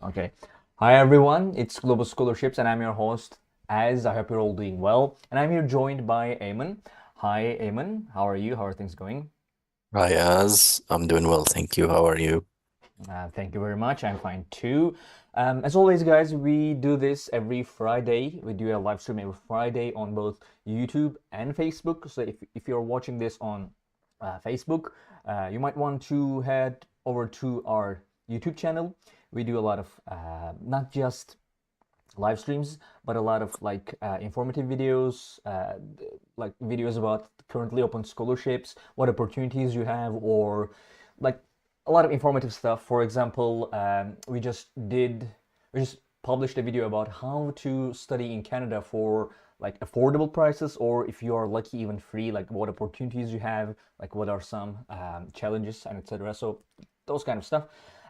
Okay. Hi everyone, it's Global Scholarships and I'm your host, Az. I hope you're all doing well. And I'm here joined by Eamon. Hi Eamon, how are you? How are things going? Hi, Az. I'm doing well, thank you. How are you? Thank you very much. I'm fine too. As always, guys, we do this every Friday. We do a live stream every Friday on both YouTube and Facebook. So if you're watching this on Facebook, you might want to head over to our YouTube channel. We do a lot of not just live streams, but a lot of informative videos, like videos about currently open scholarships, what opportunities you have, or like a lot of informative stuff. For example, we just published a video about how to study in Canada for like affordable prices, or if you are lucky, even free, like what opportunities you have, like what are some challenges and etc. So those kind of stuff.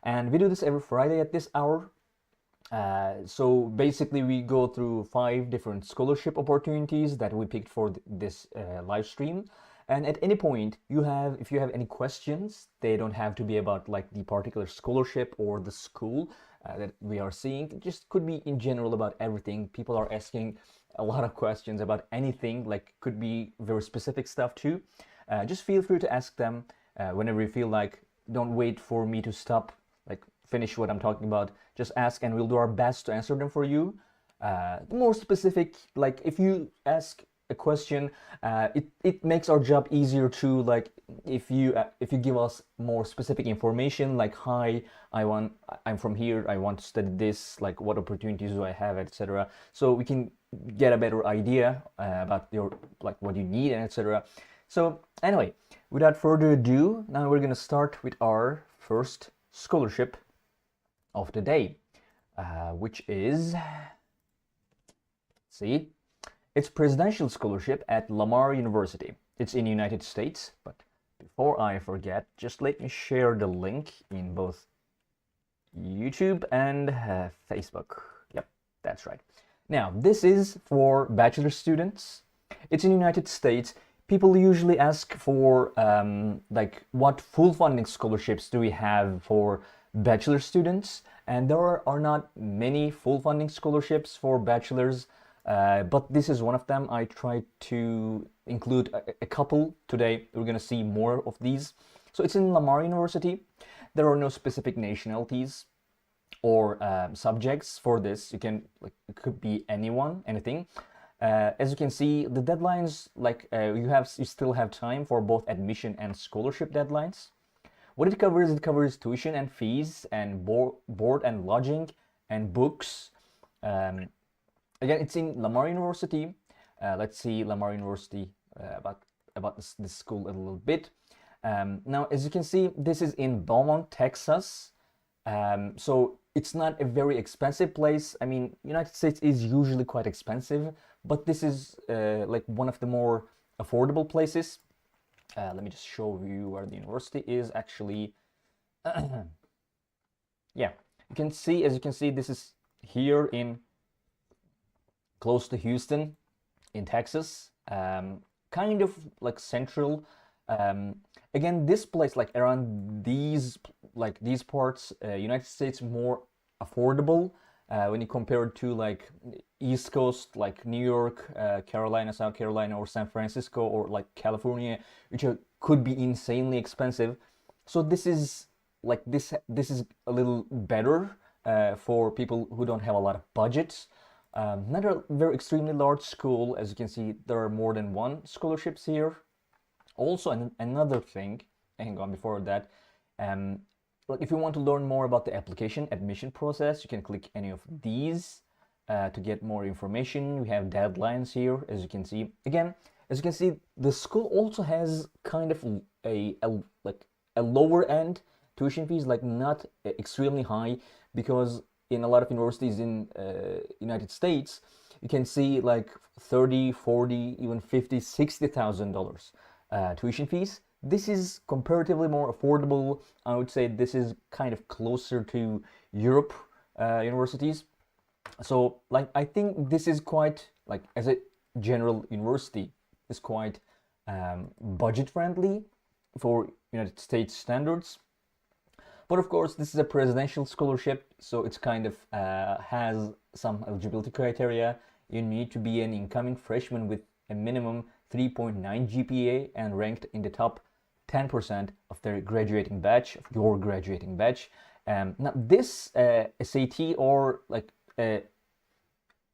And we do this every Friday at this hour. So basically, we go through 5 different scholarship opportunities that we picked for this live stream. And at any point, if you have any questions, they don't have to be about like the particular scholarship or the school that we are seeing. It just could be in general about everything. People are asking a lot of questions about anything, like could be very specific stuff too. Just feel free to ask them whenever you feel like. Don't wait for me to stop, like finish what I'm talking about. Just ask and we'll do our best to answer them for you. More specific, like if you ask a question, it makes our job easier to like if you give us more specific information like hi I'm from here, I want to study this, like what opportunities do I have, etc. So we can get a better idea about your like what you need and etc. So anyway, without further ado, now we're gonna start with our first scholarship of the day, which is, see, it's presidential scholarship at Lamar University. It's in the United States, but before I forget, just let me share the link in both YouTube and Facebook. Yep, that's right. Now, this is for bachelor students. It's in the United States. People usually ask for like what full funding scholarships do we have for bachelor students, and there are not many full funding scholarships for bachelors, but this is one of them. I tried to include a couple today. We're gonna see more of these. So it's in Lamar University. There are no specific nationalities or subjects for this. You can like it could be anyone, anything. As you can see, the deadlines you still have time for both admission and scholarship deadlines. What it covers tuition and fees and board and lodging and books. Um, Again, it's in Lamar University. Let's see Lamar University about this school a little bit. Now, as you can see, this is in Beaumont, Texas. So it's not a very expensive place. I mean, United States is usually quite expensive, but this is like one of the more affordable places. Let me just show you where the university is actually. Yeah, you can see, as you can see, this is here in close to Houston in Texas, kind of like central. Um, Again, this place, like around these parts, United States more affordable when you compare it to like East Coast, like New York, Carolina, South Carolina, or San Francisco, or like California, which could be insanely expensive. So this is this is a little better for people who don't have a lot of budgets. Not a very extremely large school. As you can see, there are more than one scholarships here. Also, another thing, hang on, before that, um, like if you want to learn more about the application admission process, you can click any of these to get more information. We have deadlines here, as you can see. Again, as you can see, the school also has kind of like a lower end tuition fees, like not extremely high, because in a lot of universities in United States, you can see like 30, 40, even 50, $60,000 tuition fees. This is comparatively more affordable. I would say this is kind of closer to Europe universities. So like I think this is quite like as a general university is quite budget friendly for United States standards. But of course, this is a presidential scholarship, so it's kind of has some eligibility criteria. You need to be an incoming freshman with a minimum 3.9 GPA and ranked in the top 10% of their graduating batch, of your graduating batch. Now, this SAT or like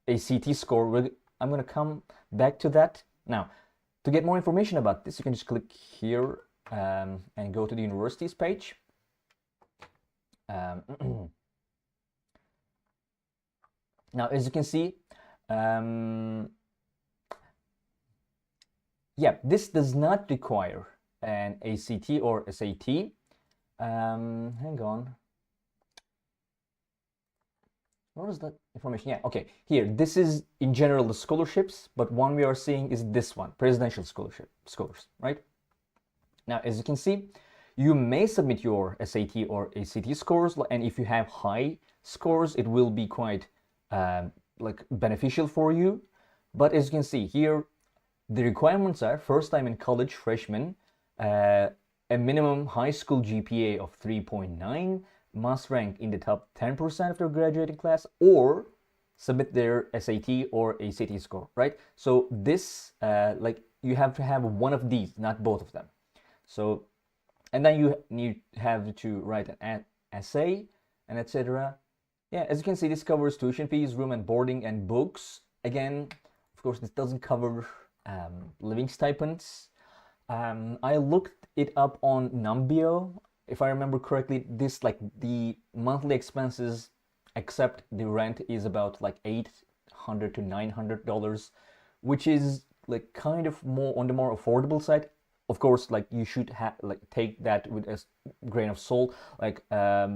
ACT score, I'm going to come back to that. Now, to get more information about this, you can just click here and go to the universities page. Now, as you can see, yeah, this does not require an ACT or SAT. Hang on. What is that information? Yeah, okay. Here, this is in general the scholarships, but one we are seeing is this one, presidential scholars, right? Now, as you can see, you may submit your SAT or ACT scores, and if you have high scores, it will be quite like beneficial for you. But as you can see here, the requirements are first time in college freshman, a minimum high school GPA of 3.9, must rank in the top 10% of their graduating class, or submit their SAT or ACT score, right? So this, like, you have to have one of these, not both of them. So, and then you have to write an essay and etc. Yeah, as you can see, this covers tuition fees, room and boarding, and books. Again, of course, this doesn't cover living stipends. I looked it up on Numbeo. If I remember correctly, this, like, the monthly expenses except the rent is about like $800 to $900, which is like kind of more on the more affordable side. Of course, like, you should have like take that with a grain of salt. Like, I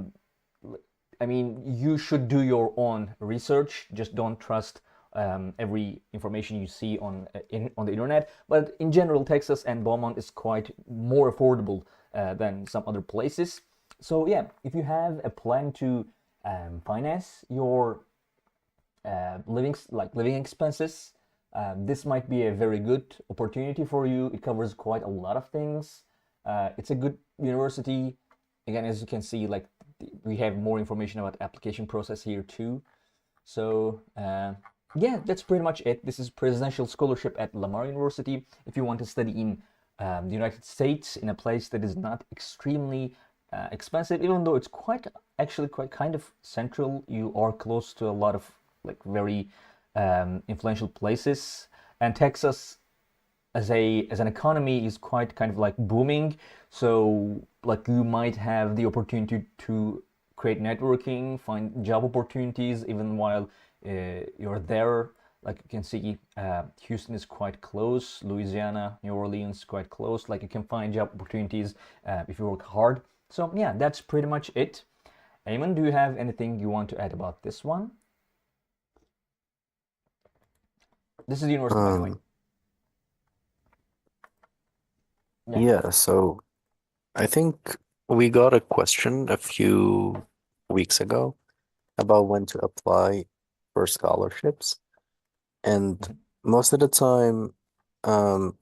mean, you should do your own research. Just don't trust every information you see on the internet. But in general, Texas and Beaumont is quite more affordable than some other places. So yeah, if you have a plan to finance your living expenses, this might be a very good opportunity for you. It covers quite a lot of things. It's a good university. Again, as you can see, like, we have more information about application process here too. So yeah, that's pretty much it. This is presidential scholarship at Lamar University. If you want to study in the United States, in a place that is not extremely expensive, even though it's actually quite kind of central. You are close to a lot of like very influential places, and Texas as an economy is quite kind of like booming. So like, you might have the opportunity to create networking, find job opportunities even while you're there. Like, you can see, Houston is quite close, Louisiana, New Orleans quite close. Like, you can find job opportunities if you work hard. So yeah, that's pretty much it. Ayman, do you have anything you want to add about this one? This is the university, by the way. Yeah. Yeah, so I think we got a question a few weeks ago about when to apply for scholarships. And most of the time,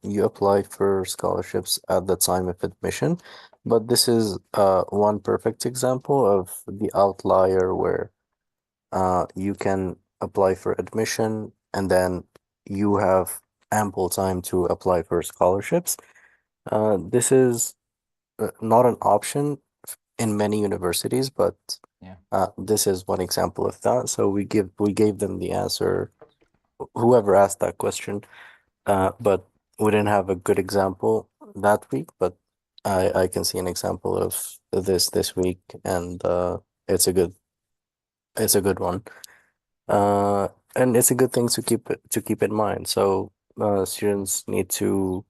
you apply for scholarships at the time of admission. But this is one perfect example of the outlier where you can apply for admission and then you have ample time to apply for scholarships. This is not an option in many universities, but Yeah. this is one example of that. So we gave them the answer, whoever asked that question, but we didn't have a good example that week. But I can see an example of this week, and it's a good one. And it's a good thing to keep in mind. So students need to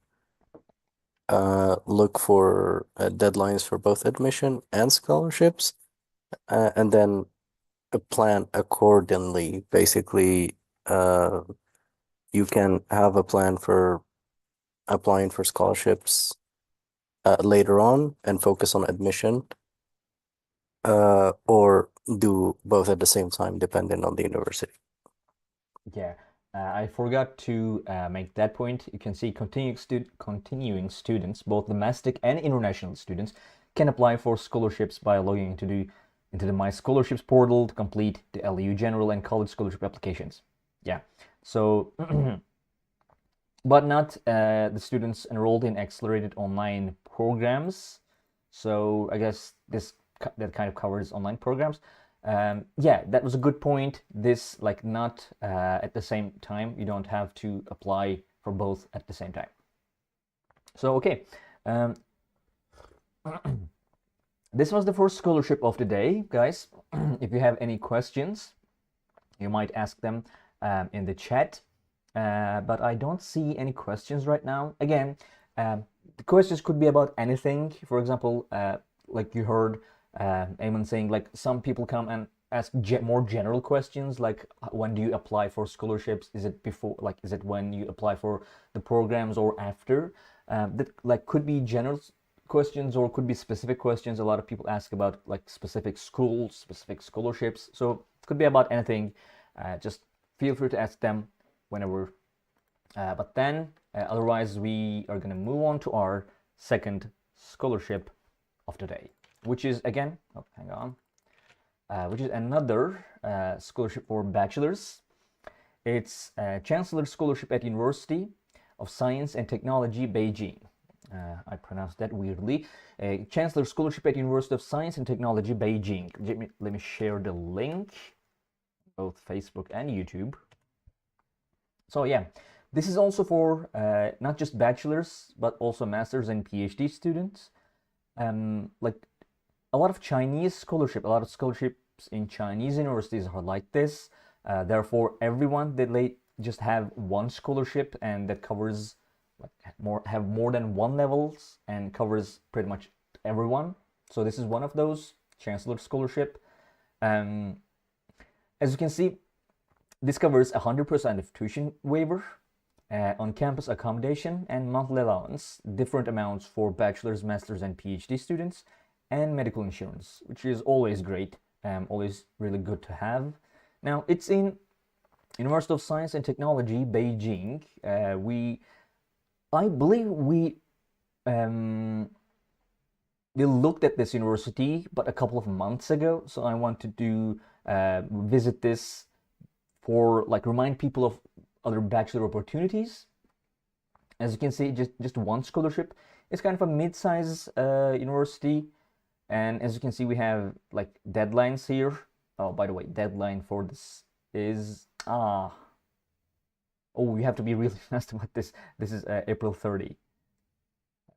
look for deadlines for both admission and scholarships, and then plan accordingly. Basically, you can have a plan for applying for scholarships later on and focus on admission, or do both at the same time, depending on the university. Yeah, I forgot to make that point. You can see continuing students, both domestic and international students, can apply for scholarships by logging into the My Scholarships portal to complete the LU General and College Scholarship applications. Yeah, so but not the students enrolled in accelerated online programs. So I guess that kind of covers online programs. Yeah, that was a good point. This, like, not at the same time. You don't have to apply for both at the same time. So okay, this was the first scholarship of the day, guys. If you have any questions, you might ask them in the chat. But I don't see any questions right now. Again, the questions could be about anything. For example, like you heard Eamon saying, like, some people come and ask more general questions, like when do you apply for scholarships? Is it before, like, is it when you apply for the programs or after? That, like, could be general questions or could be specific questions. A lot of people ask about, like, specific schools, specific scholarships. So it could be about anything. Just feel free to ask them whenever. But then, otherwise, we are going to move on to our second scholarship of the day, which is, again, oh, hang on, which is another scholarship for bachelors. It's a Chancellor Scholarship at University of Science and Technology, Beijing. I pronounced that weirdly. A Chancellor Scholarship at University of Science and Technology, Beijing. Let me share the link, both Facebook and YouTube. So yeah, this is also for not just bachelors, but also masters and PhD students. Like a lot of a lot of scholarships in Chinese universities are like this. Therefore, everyone, they just have one scholarship, and that covers, like, more than one levels and covers pretty much everyone. So this is one of those, Chancellor Scholarship. As you can see, this covers 100% of tuition waiver, on-campus accommodation, and monthly allowance, different amounts for bachelor's, master's, and PhD students, and medical insurance, which is always great, always really good to have. Now, it's in University of Science and Technology, Beijing. I believe we looked at this university, but a couple of months ago, so I wanted to visit this for, like, remind people of other bachelor opportunities. As you can see, just one scholarship. It's kind of a mid-size university, and as you can see, we have, like, deadlines here. Oh, by the way, deadline for this is oh, we have to be really fast about this. This is April 30,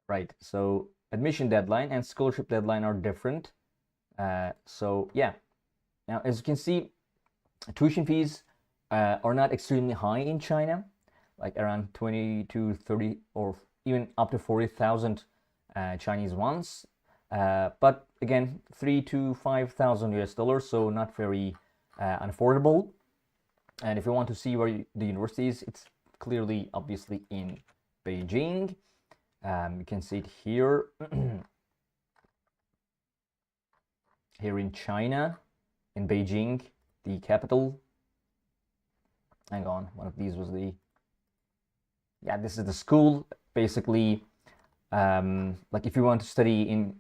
right? So admission deadline and scholarship deadline are different. So yeah, now as you can see, tuition fees are not extremely high in China, like around 20 to 30 or even up to 40,000 Chinese ones. But again, 3 to 5,000 US dollars, so not very unaffordable. And if you want to see where the university is, it's clearly, obviously, in Beijing. You can see it here, here in China, in Beijing, the capital. Hang on, one of these was the, yeah, this is the school, basically. Like, if you want to study in,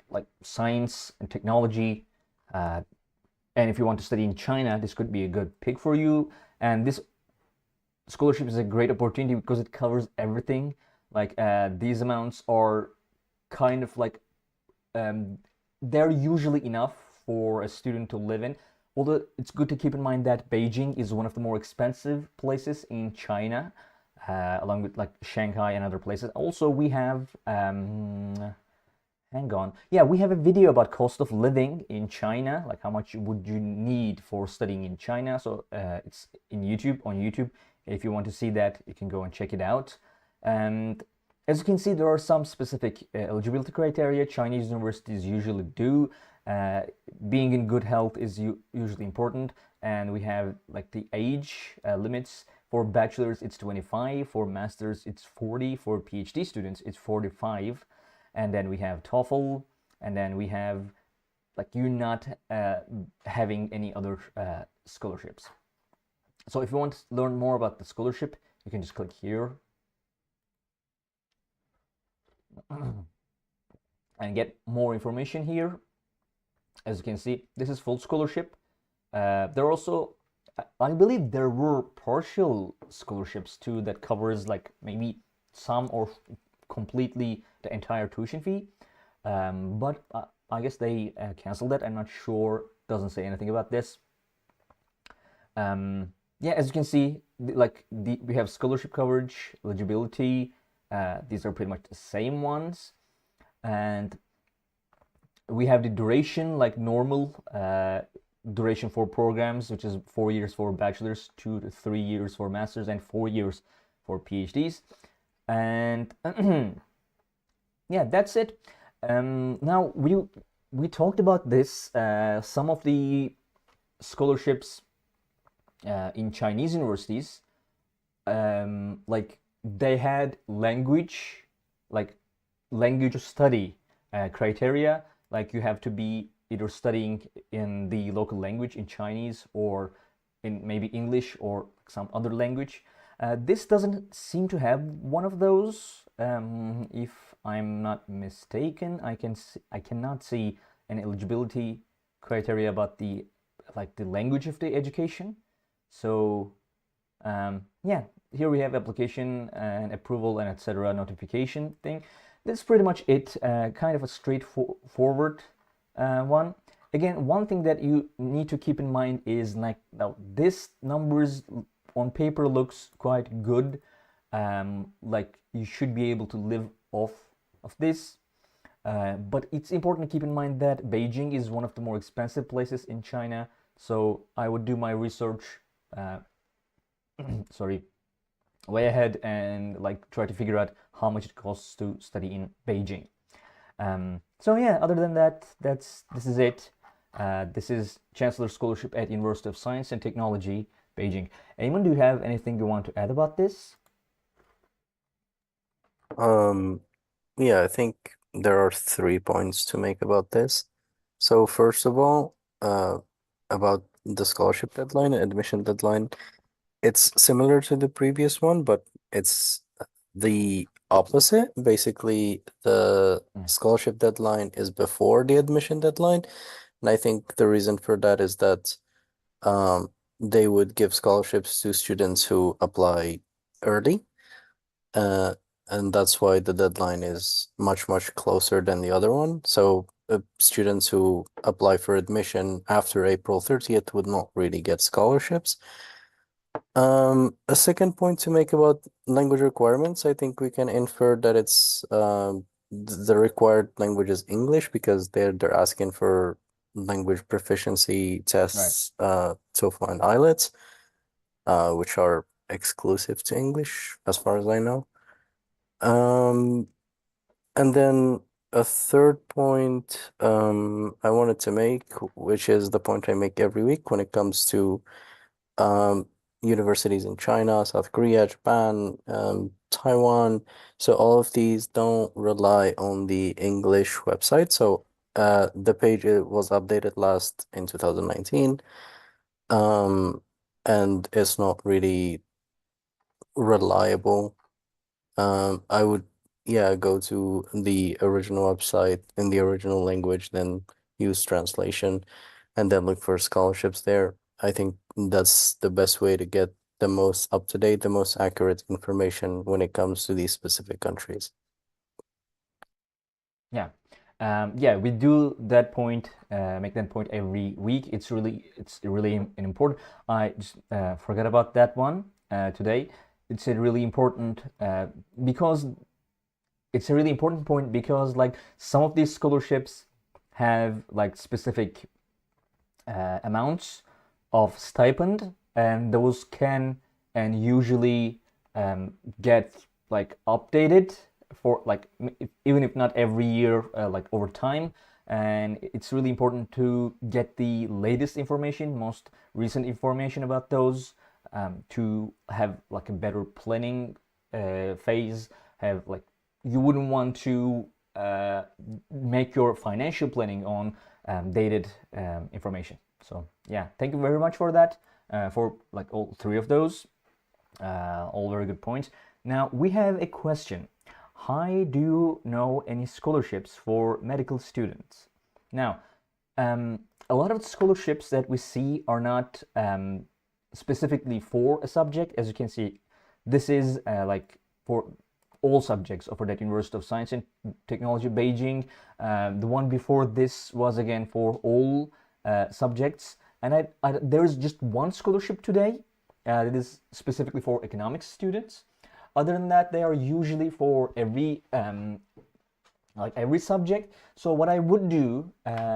like, science and technology, and if you want to study in China, this could be a good pick for you. And this scholarship is a great opportunity because it covers everything. Like, these amounts are kind of like, they're usually enough for a student to live in. Although it's good to keep in mind that Beijing is one of the more expensive places in China, along with, like, Shanghai and other places. Also, we have, hang on. Yeah, we have a video about cost of living in China, like how much would you need for studying in China. So it's on YouTube. If you want to see that, you can go and check it out. And as you can see, there are some specific eligibility criteria Chinese universities usually do. Being in good health is usually important, and we have, like, the age limits. For bachelors, it's 25. For masters, it's 40. For PhD students, it's 45. And then we have TOEFL, and then we have, like, you not having any other scholarships. So if you want to learn more about the scholarship, you can just click here. and get more information here. As you can see, this is full scholarship. There are also, I believe there were partial scholarships too that covers like maybe some or completely the entire tuition fee. But I guess they canceled that. I'm not sure. Doesn't say anything about this. Yeah, as you can see, we have scholarship coverage, eligibility. These are pretty much the same ones, and we have the duration, like normal duration for programs, which is 4 years for bachelors, 2 to 3 years for masters, and 4 years for PhDs. And yeah, that's it. Now we talked about this. Some of the scholarships in Chinese universities, like they had language study criteria. Like you have to be either studying in the local language in Chinese or in maybe English or some other language. This doesn't seem to have one of those. If I'm not mistaken, I cannot see an eligibility criteria about the language of the education. So yeah, here we have application and approval and etc. notification thing. That's pretty much it. Kind of a straightforward one. Again, one thing that you need to keep in mind is like now this numbers on paper looks quite good. Like you should be able to live off of this. But it's important to keep in mind that Beijing is one of the more expensive places in China. So I would do my research, sorry, way ahead and like try to figure out how much it costs to study in Beijing. So yeah, other than that, this is it. This is Chancellor Scholarship at University of Science and Technology, Beijing. Eamon, do you have anything you want to add about this? Yeah, I think there are 3 points to make about this. So first of all, about the scholarship deadline, admission deadline, it's similar to the previous one, but it's the opposite. Basically, the scholarship deadline is before the admission deadline. And I think the reason for that is that they would give scholarships to students who apply early. And that's why the deadline is much, much closer than the other one. So students who apply for admission after April 30th would not really get scholarships. A second point to make about language requirements, I think we can infer that it's the required language is English because they're asking for language proficiency tests, TOEFL and IELTS, which are exclusive to English as far as I know. And then a third point I wanted to make, which is the point I make every week when it comes to universities in China, South Korea, Japan, Taiwan. So all of these don't rely on the English website. So the page was updated last in 2019, and it's not really reliable. I would, yeah, go to the original website in the original language, then use translation, and then look for scholarships there. I think that's the best way to get the most up-to-date, the most accurate information when it comes to these specific countries. Yeah. Yeah, we do that point, make that point every week. It's really important. I just forgot about that one today. It's a really important because it's a really important point because like some of these scholarships have like specific amounts of stipend, and those can and usually get like updated for like even if not every year, like over time. And it's really important to get the latest information, most recent information about those, to have like a better planning phase. Have like you wouldn't want to make your financial planning on dated information. So yeah, thank you very much for that, for like all three of those, all very good points. Now we have a question. Hi, do you know any scholarships for medical students? Now, a lot of scholarships that we see are not specifically for a subject. As you can see, this is like for all subjects offered at University of Science and Technology, Beijing. The one before this was again for all subjects. And there's just one scholarship today that is specifically for economics students. Other than that, they are usually for every subject. So what I would do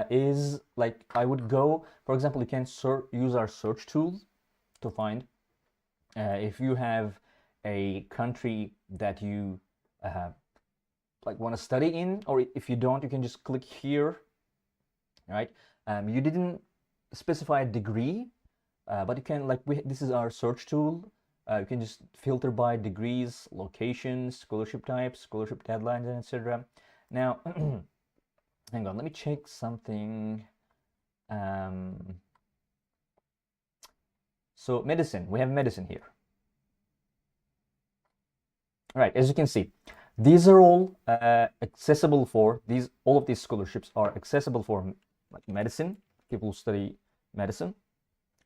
is like I would go, for example, you can use our search tool to find if you have a country that you like want to study in, or if you don't, you can just click here, right? You didn't specify a degree, but you can this is our search tool. You can just filter by degrees, locations, scholarship types, scholarship deadlines, and etc. Now, hang on, let me check something. So medicine, we have medicine here. All right, as you can see, these are all accessible for all of these scholarships are accessible for like medicine, people who study medicine.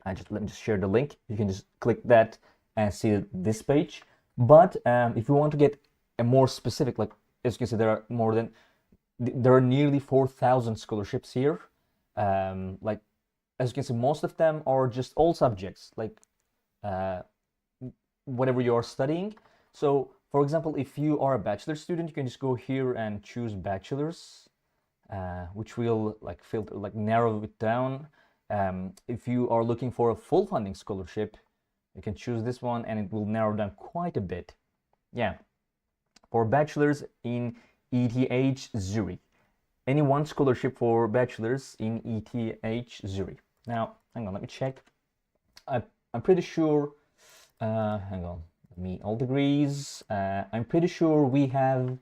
Let me just share the link. You can just click that and see this page. But if you want to get a more specific, like as you can see, there are nearly 4,000 scholarships here. Like as you can see, most of them are just all subjects, like whatever you are studying. So for example, if you are a bachelor student, you can just go here and choose bachelor's, which will like filter, like narrow it down. If you are looking for a full funding scholarship, you can choose this one and it will narrow down quite a bit. Yeah, for bachelors in ETH Zurich. Any one scholarship for bachelors in ETH Zurich. Now, hang on, let me check. I'm pretty sure, hang on, all degrees. I'm pretty sure we have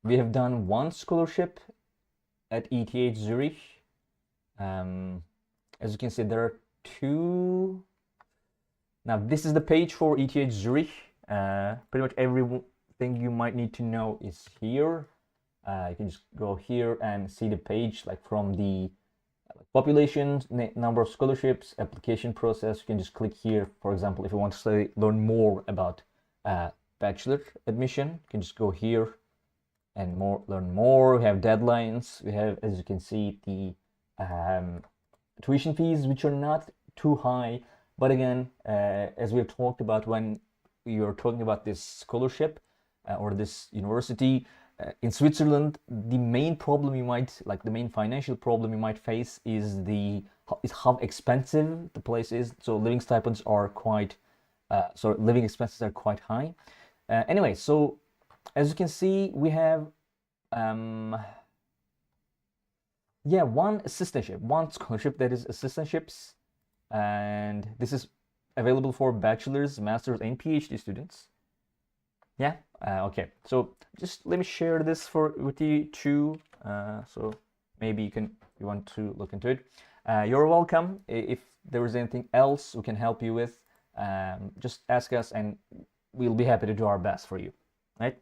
done one scholarship at ETH Zurich. As you can see, there are two. Now, this is the page for ETH Zurich. Pretty much everything you might need to know is here. You can just go here and see the page, like from the population, number of scholarships, application process. You can just click here. For example, if you want to learn more about bachelor admission, you can just go here and learn more. We have deadlines. We have, as you can see, the tuition fees, which are not too high. But again, as we have talked about when you're talking about this scholarship or this university, in Switzerland, the main problem the main financial problem you might face is how expensive the place is. So living stipends are living expenses are quite high. Anyway, so as you can see, we have one scholarship that is assistantships, and this is available for bachelor's, master's, and PhD students. Yeah. Okay. So just let me share this with you too. So maybe you want to look into it. You're welcome. If there is anything else we can help you with, just ask us, and we'll be happy to do our best for you. Right?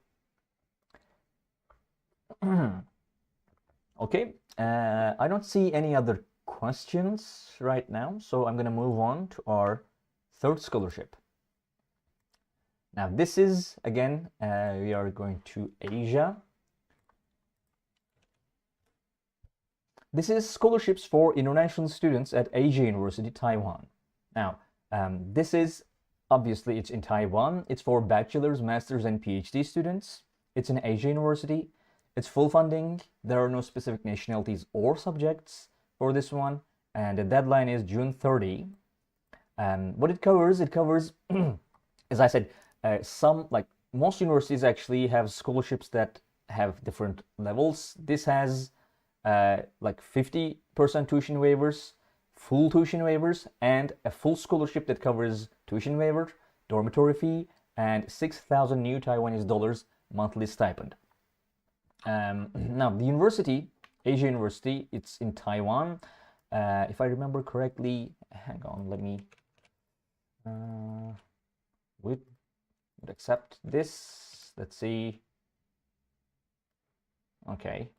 Okay. I don't see any other questions right now, so I'm gonna move on to our third scholarship. Now this is, again, we are going to Asia. This is scholarships for international students at Asia University, Taiwan. Now, this is, obviously, it's in Taiwan. It's for bachelor's, master's, and PhD students. It's an Asia University. It's full funding. There are no specific nationalities or subjects for this one. And the deadline is June 30. What it covers, as I said, most universities actually have scholarships that have different levels. This has 50% tuition waivers, full tuition waivers, and a full scholarship that covers tuition waiver, dormitory fee, and 6,000 new Taiwanese dollars monthly stipend. Now, the university, Asia University, it's in Taiwan. If I remember correctly, hang on, let me would accept this. Let's see. Okay.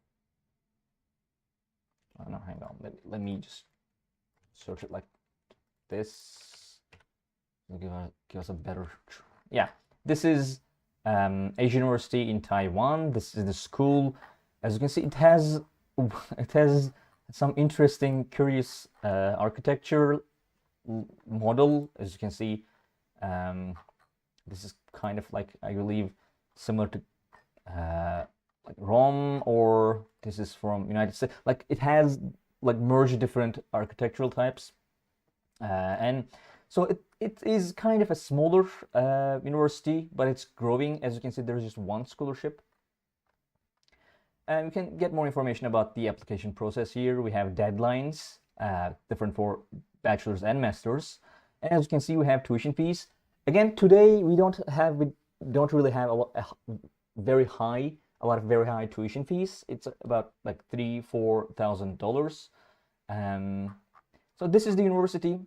Oh, no, hang on. Let me just search it like this. Give us a better. Yeah, this is Asian University in Taiwan. This is the school. As you can see, it has some interesting, curious architecture model. As you can see, this is kind of like, I believe, similar to like Rome, or this is from United States. Like it has like merged different architectural types, and so it is kind of a smaller university, but it's growing. As you can see, there's just one scholarship. And you can get more information about the application process here. We have deadlines, different for bachelor's and master's. And as you can see, we have tuition fees. Again, today we don't really have a very high tuition fees. It's about like $3,000-4,000. So this is the university.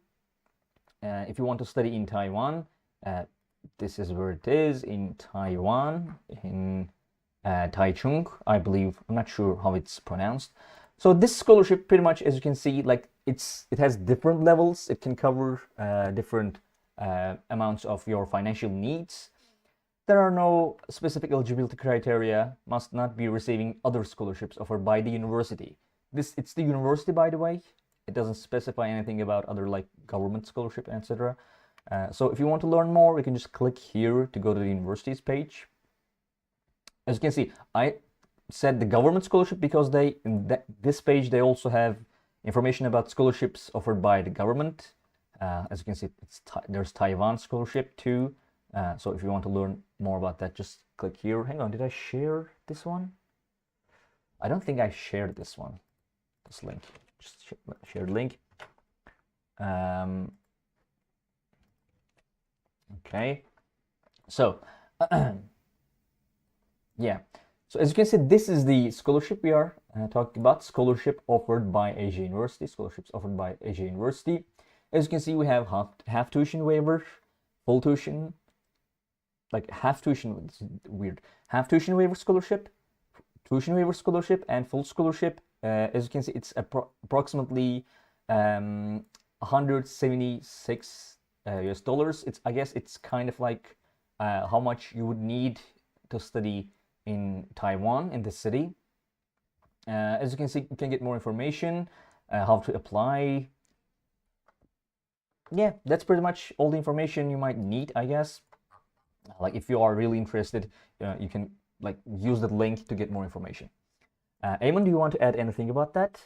If you want to study in Taiwan, this is where it is, in Taiwan, in Taichung, I believe. I'm not sure how it's pronounced. So this scholarship, pretty much, as you can see, like it has different levels. It can cover different amounts of your financial needs. There are no specific eligibility criteria. Must not be receiving other scholarships offered by the university. It's the university, by the way. It doesn't specify anything about other like government scholarship, etc. So if you want to learn more, you can just click here to go to the university's page. As you can see, I said the government scholarship because this page they also have information about scholarships offered by the government. As you can see, there's Taiwan scholarship too. So if you want to learn more about that, just click here. Hang on, did I share this one? I don't think I shared this one. This link, just share the link. Okay, so yeah. So as you can see, this is the scholarship we are talking about. Scholarship offered by Asia University. Scholarships offered by Asia University. As you can see, we have half tuition waiver, full tuition, like half tuition. It's weird. Half tuition waiver scholarship, tuition waiver scholarship, and full scholarship. As you can see, it's approximately 176 US dollars. I guess it's kind of like how much you would need to study in Taiwan, in the city. As you can see, you can get more information, how to apply. Yeah, that's pretty much all the information you might need, I guess. Like if you are really interested, you can like use the link to get more information. Eamon, do you want to add anything about that?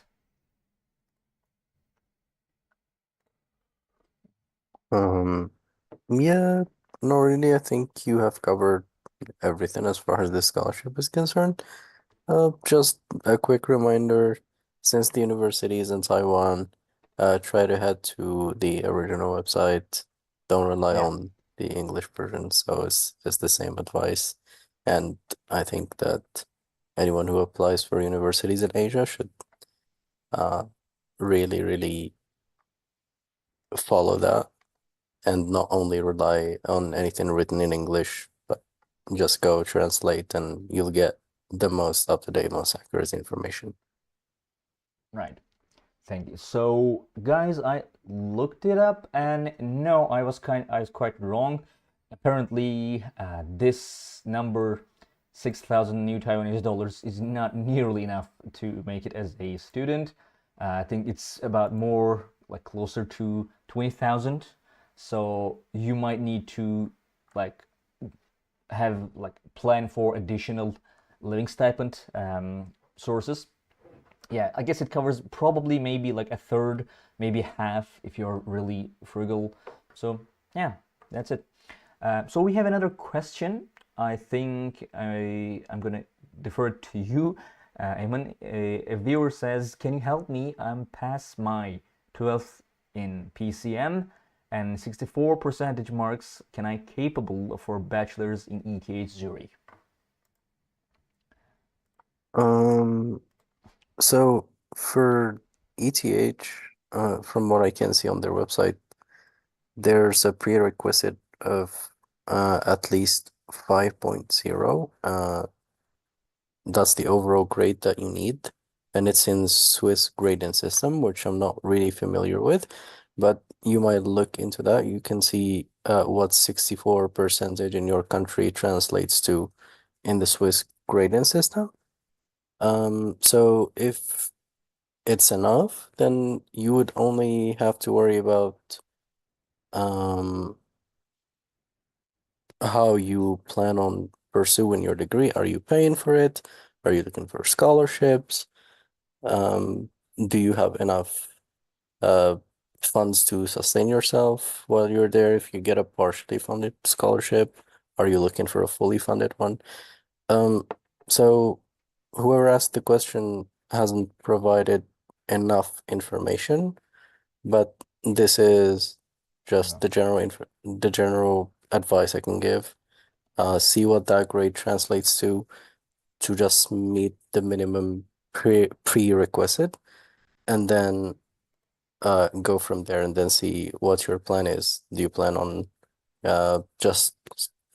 Yeah, no, really, I think you have covered everything as far as the scholarship is concerned. Just a quick reminder, since the university is in Taiwan, try to head to the original website. Don't rely Yeah. on the English version, so it's the same advice. And I think that anyone who applies for universities in Asia should really, really follow that and not only rely on anything written in English, but just go translate and you'll get the most up-to-date, most accurate information. Right. Thank you. So, guys, I looked it up, and no, I was quite wrong. Apparently, this number, 6,000 new Taiwanese dollars, is not nearly enough to make it as a student. I think it's about more like closer to 20,000. So you might need to like have like plan for additional living stipend sources. Yeah, I guess it covers probably maybe like a third, maybe half if you're really frugal. So yeah, that's it. So we have another question. I think I'm gonna defer it to you, Eamon. A viewer says, "Can you help me? I'm past my 12th in PCM and 64 percentage marks. Can I capable for bachelor's in ETH Zurich?" So for ETH, from what I can see on their website, there's a prerequisite of at least 5.0. That's the overall grade that you need. And it's in Swiss grading system, which I'm not really familiar with, but you might look into that. You can see what 64% in your country translates to in the Swiss grading system. So if it's enough, then you would only have to worry about how you plan on pursuing your degree. Are you paying for it? Are you looking for scholarships? Do you have enough uh funds to sustain yourself while you're there? If you get a partially funded scholarship, are you looking for a fully funded one? Um, so whoever asked the question hasn't provided enough information, but this is just Yeah. the general advice I can give. See what that grade translates to just meet the minimum prerequisite, and then go from there and then see what your plan is. Do you plan on just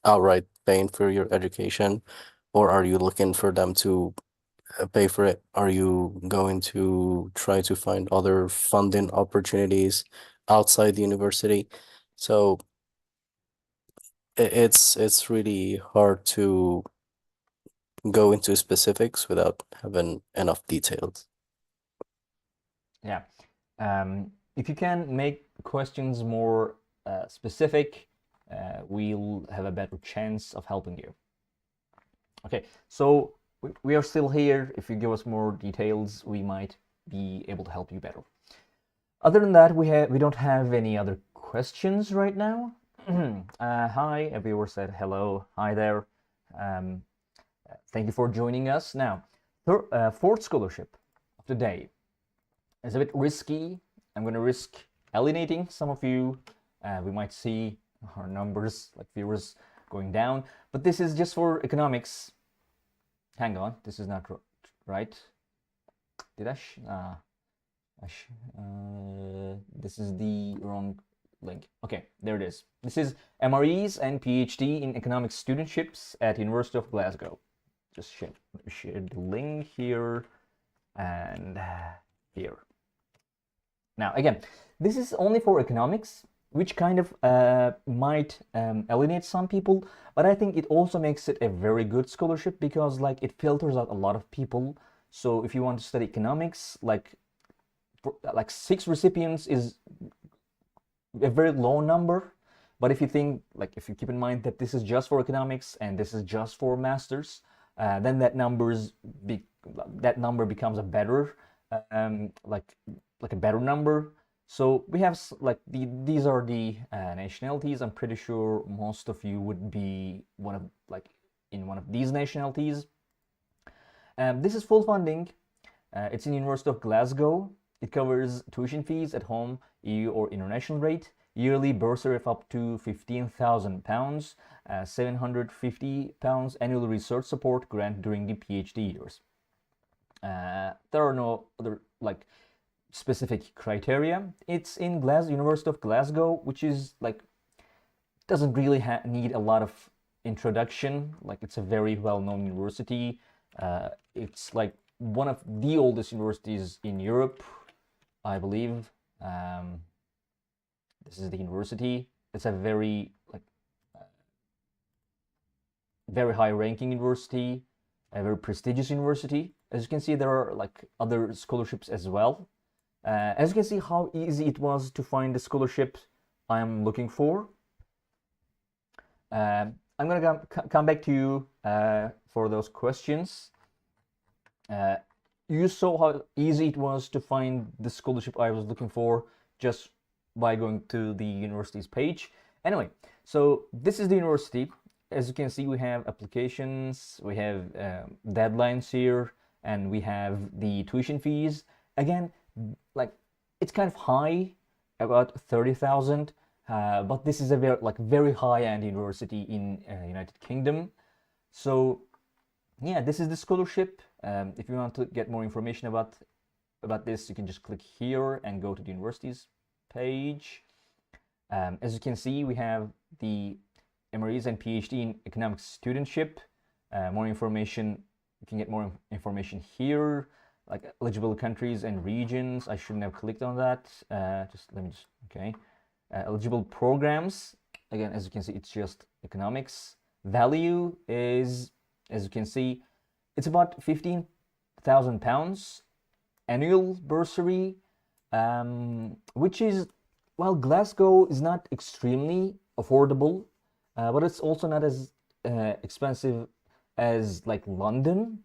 outright paying for your education, or are you looking for them to pay for it? Are you going to try to find other funding opportunities outside the university? So it's really hard to go into specifics without having enough details. Yeah. If you can make questions more specific, we'll have a better chance of helping you. Okay, so we are still here. If you give us more details, we might be able to help you better. Other than that, we don't have any other questions right now. Hi, a viewer said hello. Hi there. Um, Thank you for joining us. Now, fourth scholarship of the day is a bit risky. I'm going to risk alienating some of you. We might see our numbers, like viewers, going down. But this is just for economics. Hang on, this is not right. Did I? This is the wrong link. Okay, there it is. This is MRes and PhD in economics studentships at University of Glasgow. Just share the link here and here. Now, again, this is only for economics, which kind of might alienate some people, but I think it also makes it a very good scholarship because like it filters out a lot of people. So if you want to study economics, like 6 recipients is a very low number. But if you think, like, if you keep in mind that this is just for economics and this is just for masters, then that number becomes a better, like a better number. So we have like these are the nationalities. I'm pretty sure most of you would be in one of these nationalities. This is full funding. It's in University of Glasgow. It covers tuition fees at home, EU or international rate, yearly bursary of up to £15,000, £750 annual research support grant during the PhD years. There are no other like specific criteria. It's in University of Glasgow, which is like doesn't really need a lot of introduction. Like it's a very well-known university. It's like one of the oldest universities in Europe, I believe. This is the university. It's a very very high-ranking university, a very prestigious university. As you can see, there are like other scholarships as well. As you can see, how easy it was to find the scholarship I'm looking for. I'm gonna come back to you for those questions. You saw how easy it was to find the scholarship I was looking for just by going to the university's page. Anyway, so this is the university. As you can see, we have applications, we have deadlines here, and we have the tuition fees. Again, like it's kind of high, about 30,000, but this is a very high-end university in United Kingdom. So yeah, this is the scholarship. If you want to get more information about this, you can just click here and go to the university's page. As you can see, we have the MRes and PhD in economics studentship. More information, you can get more information here, like eligible countries and regions. I shouldn't have clicked on that. Okay. Eligible programs. Again, as you can see, it's just economics. Value is, as you can see, it's about £15,000 annual bursary, which is, well, Glasgow is not extremely affordable, but it's also not as expensive as like London.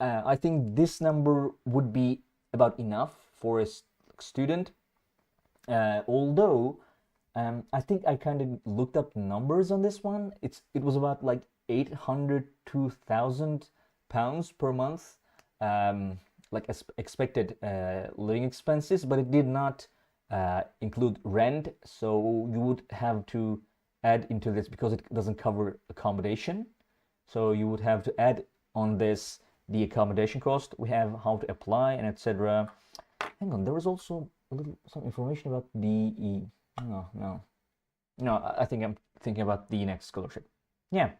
I think this number would be about enough for a student. Although I think I kind of looked up numbers on this one. It was about like 800 to £1,000 per month, like expected living expenses, but it did not include rent. So you would have to add into this because it doesn't cover accommodation. So you would have to add on this the accommodation cost. We have how to apply and etc. Hang on, there was also some information about the no. I think I'm thinking about the next scholarship. Yeah,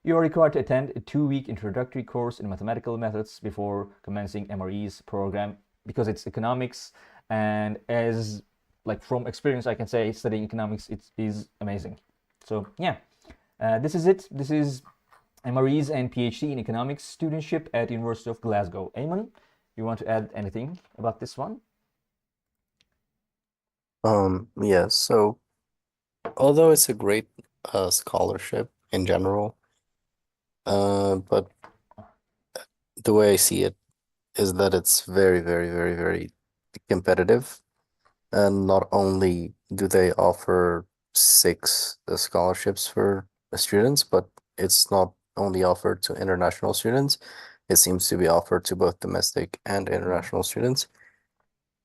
you are required to attend a 2-week introductory course in mathematical methods before commencing MRE's program because it's economics, and as like from experience I can say studying economics is amazing. So yeah, this is it. This is MREs and PhD in economics studentship at University of Glasgow. Eamon, you want to add anything about this one? Yeah, so although it's a great scholarship in general, but the way I see it is that it's very, very, very, very competitive. And not only do they offer 6 scholarships for the students, but it's not only offered to international students. It seems to be offered to both domestic and international students.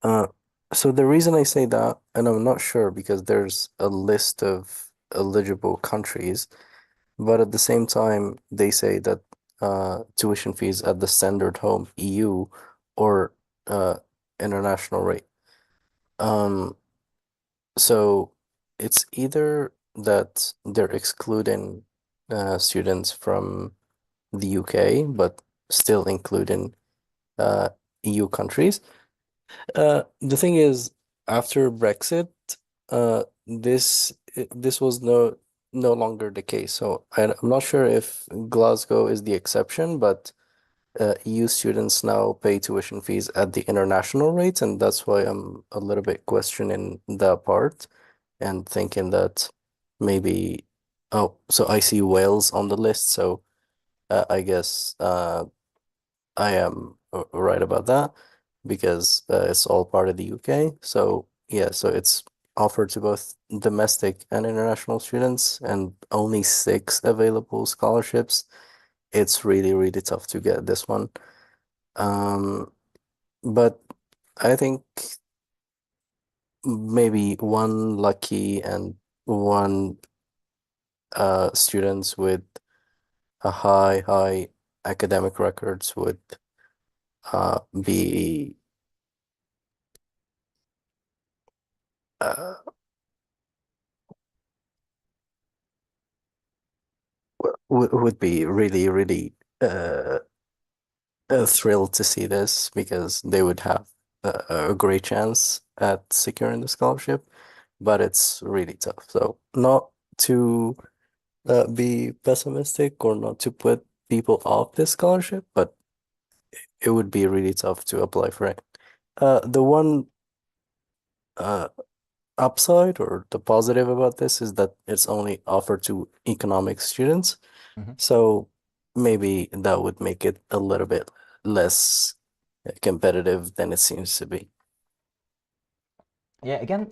Uh, so the reason I say that, and I'm not sure because there's a list of eligible countries, but at the same time, they say that tuition fees at the standard home EU or international rate. Um, so it's either that they're excluding students from the UK, but still including EU countries. The thing is, after Brexit, this was no longer the case. So I'm not sure if Glasgow is the exception, but EU students now pay tuition fees at the international rates, and that's why I'm a little bit questioning that part and thinking that maybe, oh, so I see Wales on the list, so I guess I am right about that because it's all part of the UK. So yeah, so it's offered to both domestic and international students, and only 6 available scholarships. It's really, really tough to get this one. Um, but I think maybe one lucky and one students with a high academic records would be uh, would be really, really thrilled to see this because they would have a great chance at securing the scholarship, but it's really tough. So not to be pessimistic or not to put people off this scholarship, but it would be really tough to apply for it. The one uh, upside or the positive about this is that it's only offered to economics students. Mhm. So maybe that would make it a little bit less competitive than it seems to be. Yeah, again,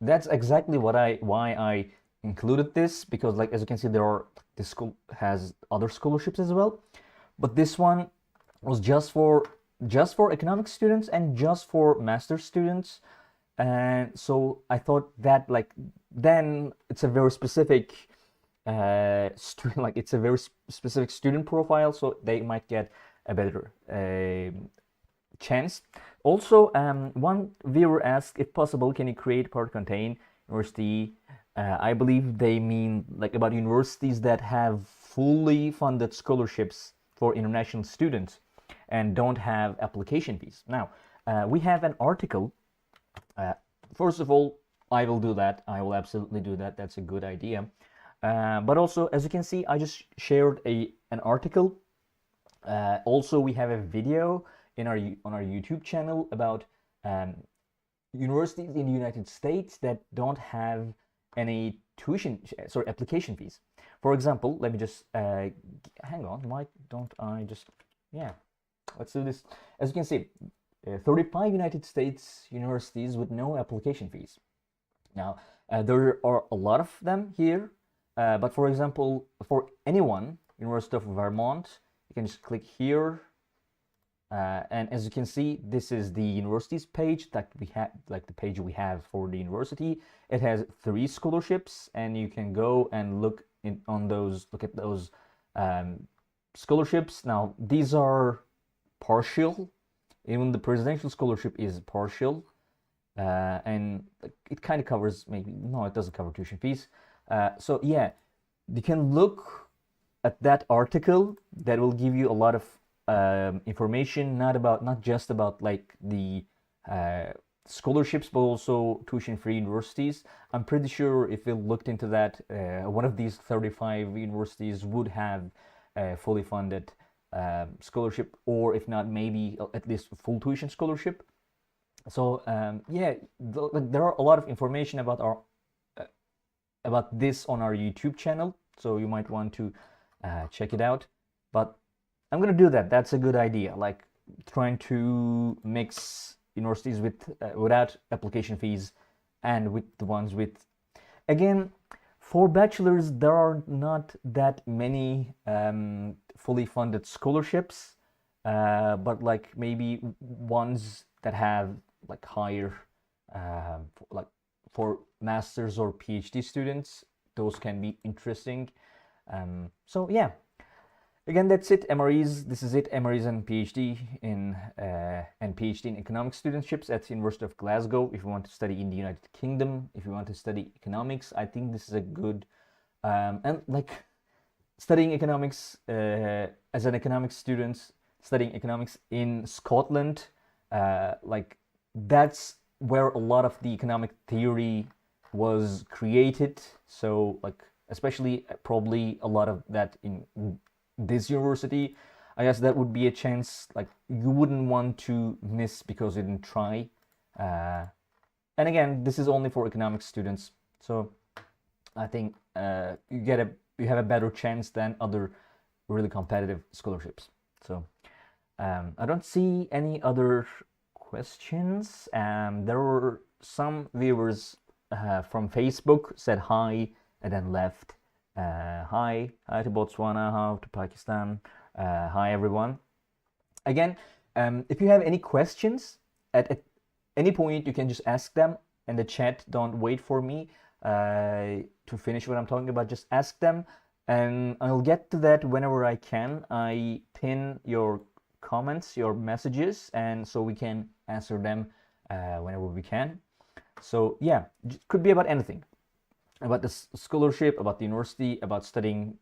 that's exactly why I included this because, like, as you can see, this school has other scholarships as well, but this one was just for economic students and just for master students, and so I thought that like then it's a very specific student like it's a very specific student profile, so they might get a better chance. Also, one viewer asked, if possible, can you create part contain university I believe they mean like about universities that have fully funded scholarships for international students and don't have application fees. Now, we have an article. First of all, I will do that. I will absolutely do that. That's a good idea. But also, as you can see, I just shared an article. Also, we have a video on our YouTube channel about universities in the United States that don't have any application fees. For example, let me just hang on. Why don't I just let's do this. As you can see, 35 United States universities with no application fees. Now, there are a lot of them here, but for example, for anyone, University of Vermont, you can just click here, and as you can see, this is the university's page that we have, like the page we have for the university. It has 3 scholarships, and you can go and look at those scholarships. Now, these are partial. Even the presidential scholarship is partial, and it kind of covers, maybe, no, it doesn't cover tuition fees. So yeah, you can look at that article. That will give you a lot of information, not just about like the scholarships, but also tuition-free universities. I'm pretty sure if we looked into that, one of these 35 universities would have a fully funded scholarship, or if not, maybe at least full tuition scholarship. So yeah, there are a lot of information about this on our YouTube channel, so you might want to check it out. But I'm gonna do that. That's a good idea, like trying to mix universities without application fees and with the ones with. Again, for bachelors, there are not that many fully funded scholarships, but like maybe ones that have like higher, like for masters or PhD students, those can be interesting. So yeah, again, that's it. MRes. This is it. MRes and PhD in economics studentships at the University of Glasgow. If you want to study in the United Kingdom, if you want to study economics, I think this is a good and like studying economics as an economics student, studying economics in Scotland, like that's where a lot of the economic theory was created. So like especially probably a lot of that in this university. I guess that would be a chance like you wouldn't want to miss because you didn't try. And again, this is only for economics students, so I think you have a better chance than other really competitive scholarships. So I don't see any other questions. There were some viewers from Facebook said hi and then left. Hi to Botswana, hi to Pakistan, hi everyone. Again, if you have any questions at any point, you can just ask them in the chat. Don't wait for me to finish what I'm talking about. Just ask them, and I'll get to that whenever I can. I pin your comments, your messages, and so we can answer them whenever we can. So yeah, it could be about anything, about the scholarship, about the university, about studying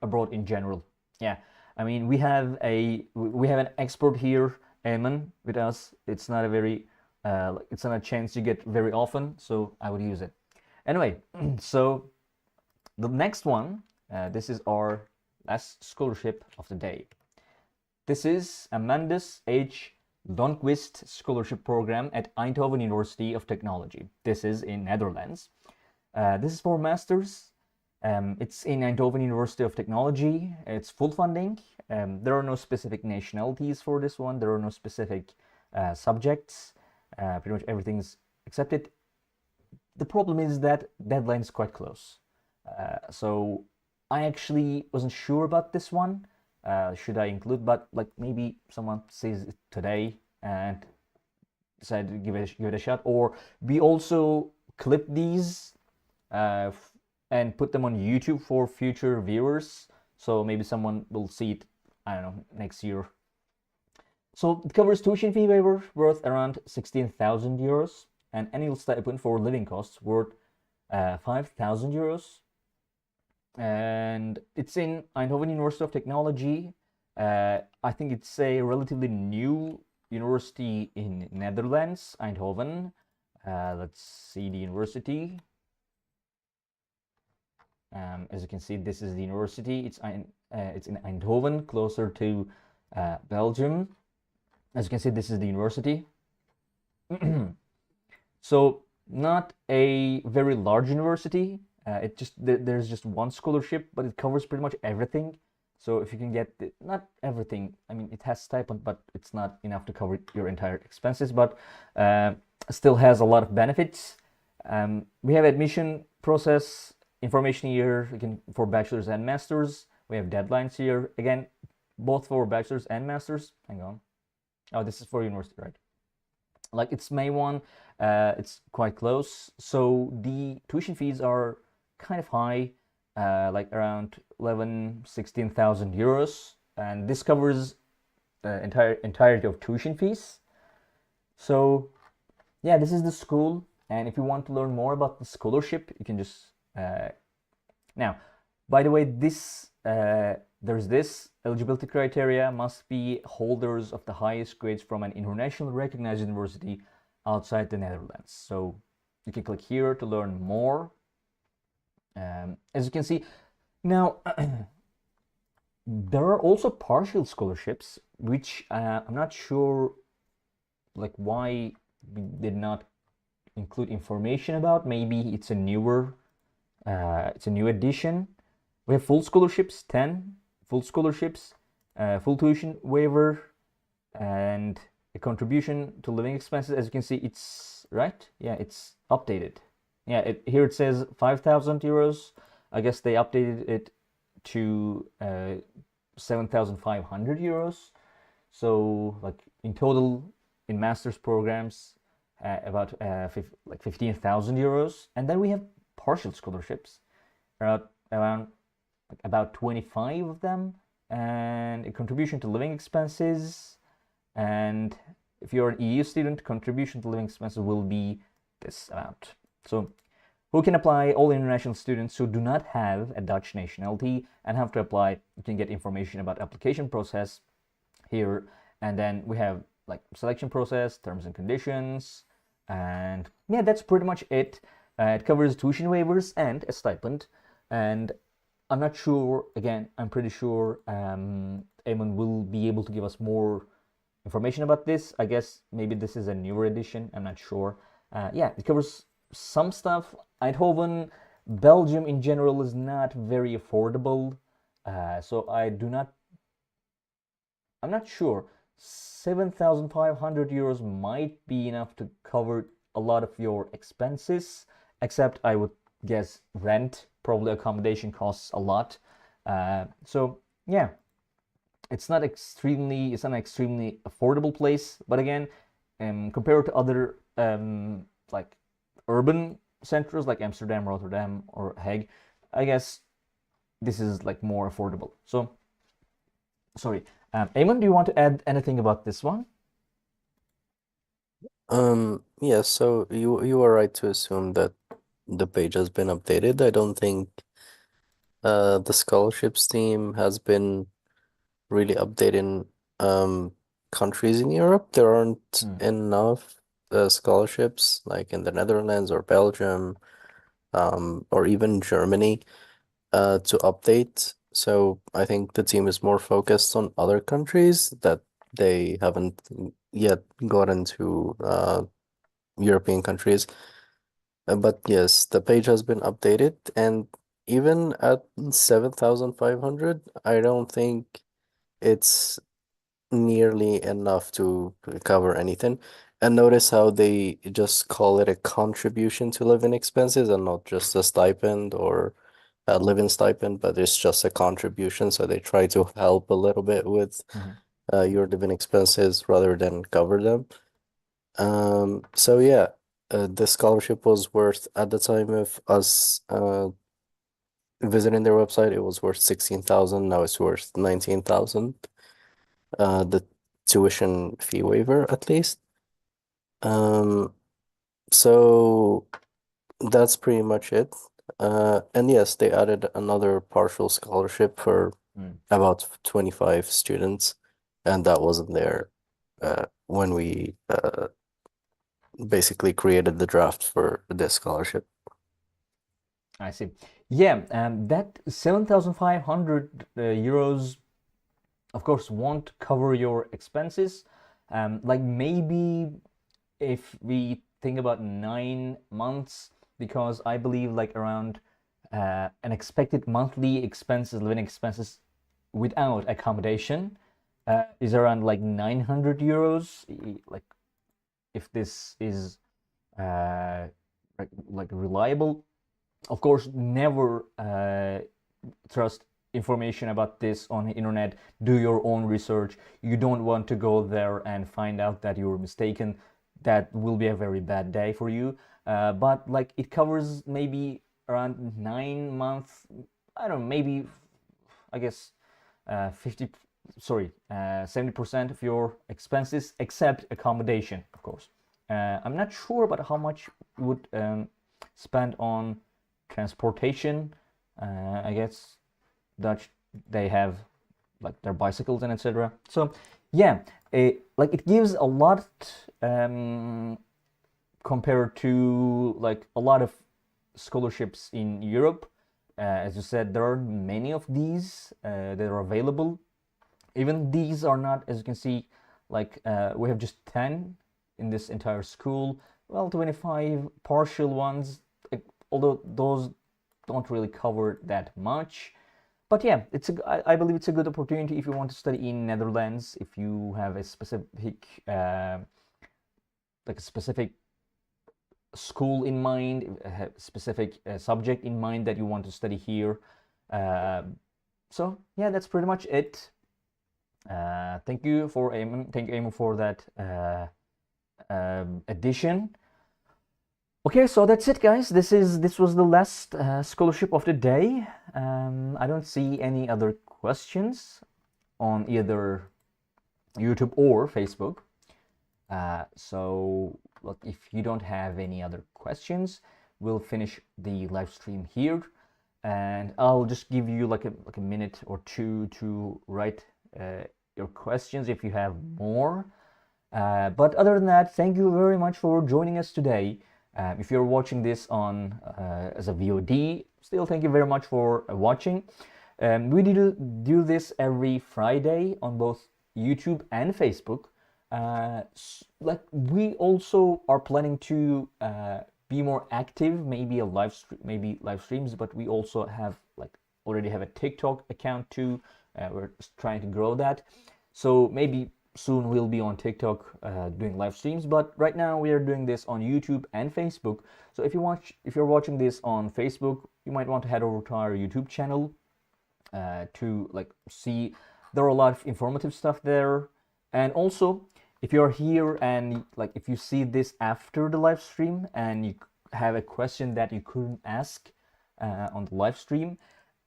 abroad in general. Yeah, I mean, we have an expert here, Eamon, with us. It's not a chance you get very often, so I would use it. Anyway, so the next one, this is our last scholarship of the day. This is Amandus H. Lundqvist Scholarship Program at Eindhoven University of Technology. This is in Netherlands. This is for masters. It's in Eindhoven University of Technology. It's full funding. There are no specific nationalities for this one. There are no specific subjects. Pretty much everything's accepted. The problem is that deadline is quite close. So I actually wasn't sure about this one. Should I include? But like maybe someone sees it today and decide to give it a shot. Or we also clip these and put them on YouTube for future viewers. So maybe someone will see it, I don't know, next year. So it covers tuition fee waiver worth around 16,000 euros and annual stipend for living costs worth 5,000 euros. And it's in Eindhoven University of Technology. I think it's a relatively new university in Netherlands, Eindhoven. Let's see the university. As you can see, this is the university. It's in Eindhoven, closer to Belgium. As you can see, this is the university. So not a very large university. There's just one scholarship, but it covers pretty much everything. So if you can get not everything, I mean it has stipend, but it's not enough to cover your entire expenses. But still has a lot of benefits. We have admission process information here again for bachelors and masters. We have deadlines here again, both for bachelors and masters. Hang on. Oh, this is for university, right? Like it's May 1, it's quite close. So the tuition fees are kind of high, like around 16,000 euros. And this covers the entirety of tuition fees. So yeah, this is the school. And if you want to learn more about the scholarship, you can just now, by the way, there's this eligibility criteria must be holders of the highest grades from an internationally recognized university outside the Netherlands. So you can click here to learn more. As you can see, now there are also partial scholarships, which I'm not sure like why we did not include information about. Maybe it's a new edition. We have full scholarships, 10 full scholarships, full tuition waiver, and a contribution to living expenses. As you can see, it's right. Yeah, it's updated. Yeah, here it says 5,000 euros. I guess they updated it to 7,500 euros. So like in total in master's programs, about like 15,000 euros. And then we have partial scholarships, around like about 25 of them, and a contribution to living expenses. And if you're an EU student, contribution to living expenses will be this amount. So who can apply? All international students who do not have a Dutch nationality and have to apply. You can get information about application process here. And then we have like selection process, terms and conditions. And yeah, that's pretty much it. It covers tuition waivers and a stipend. And I'm not sure, again, I'm pretty sure Eamon will be able to give us more information about this. I guess maybe this is a newer edition, I'm not sure. Yeah, it covers some stuff. Eindhoven, Belgium in general is not very affordable. So I'm not sure. 7,500 euros might be enough to cover a lot of your expenses, except I would guess rent, probably accommodation costs a lot. So yeah, it's not an extremely affordable place, but again, compared to other like urban centers like Amsterdam, Rotterdam, or Hague, I guess this is like more affordable. So sorry, Eamon, do you want to add anything about this one? Yeah, so you are right to assume that the page has been updated. I don't think the scholarships team has been really updating countries in Europe. There aren't enough scholarships like in the Netherlands or Belgium or even Germany to update. So I think the team is more focused on other countries that they haven't yet gotten to European countries. But yes, the page has been updated, and even at 7,500, I don't think it's nearly enough to cover anything. And notice how they just call it a contribution to living expenses and not just a stipend or a living stipend, but it's just a contribution. So they try to help a little bit with your living expenses rather than cover them. So yeah, the scholarship was worth at the time of us visiting their website, it was worth 16,000. Now it's worth 19,000. The tuition fee waiver at least. So That's pretty much it. And yes, they added another partial scholarship for Mm. about 25 students, and that wasn't there when we basically created the draft for this scholarship. I see. Yeah, that 7,500 euros, of course, won't cover your expenses. Like maybe if we think about 9 months, because I believe like around an expected monthly expenses, living expenses without accommodation, is around like 900 euros. Like if this is like reliable. Of course, never trust information about this on the internet. Do your own research. You don't want to go there and find out that you're mistaken. That will be a very bad day for you. But like it covers maybe around 9 months. I don't know, maybe I guess 50, sorry, 70% of your expenses except accommodation, of course. I'm not sure about how much you would spend on transportation. I guess Dutch, they have like their bicycles and etc. So yeah, like it gives a lot compared to like a lot of scholarships in Europe. As you said, there are many of these that are available. Even these are not, as you can see, like we have just 10 in this entire school. Well, 25 partial ones, although those don't really cover that much. But yeah, I believe it's a good opportunity if you want to study in Netherlands, if you have a specific like a specific school in mind, a specific subject in mind that you want to study here. So yeah, that's pretty much it. Thank you for Eamon. Thank you, Eamon, for that addition. Okay, so that's it, guys. This was the last scholarship of the day. I don't see any other questions on either YouTube or Facebook. So look, if you don't have any other questions, we'll finish the live stream here, and I'll just give you like a minute or two to write your questions if you have more. But other than that, thank you very much for joining us today. If you're watching this on as a VOD, still thank you very much for watching. We do this every Friday on both YouTube and Facebook. Like we also are planning to be more active, maybe live streams, but we also have like already have a TikTok account too. We're trying to grow that, so maybe soon we'll be on TikTok doing live streams. But right now we are doing this on YouTube and Facebook. So if you're watching this on Facebook, you might want to head over to our YouTube channel to like see there are a lot of informative stuff there. And also, if you're here and like if you see this after the live stream and you have a question that you couldn't ask on the live stream,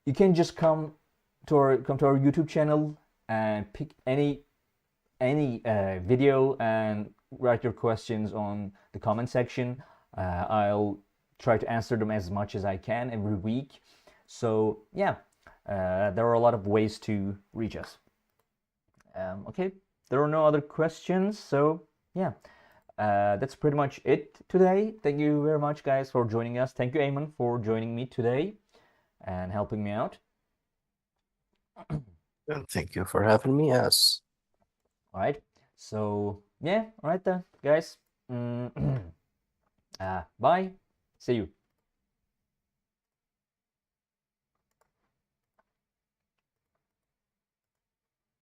you can just come to our YouTube channel and pick any video and write your questions on the comment section. I'll try to answer them as much as I can every week. So yeah, there are a lot of ways to reach us. Okay, there are no other questions, so yeah, that's pretty much it today. Thank you very much, guys, for joining us. Thank you, Eamon, for joining me today and helping me out. Thank you for having me. Yes. All right, so yeah, all right then, guys. Bye. See you.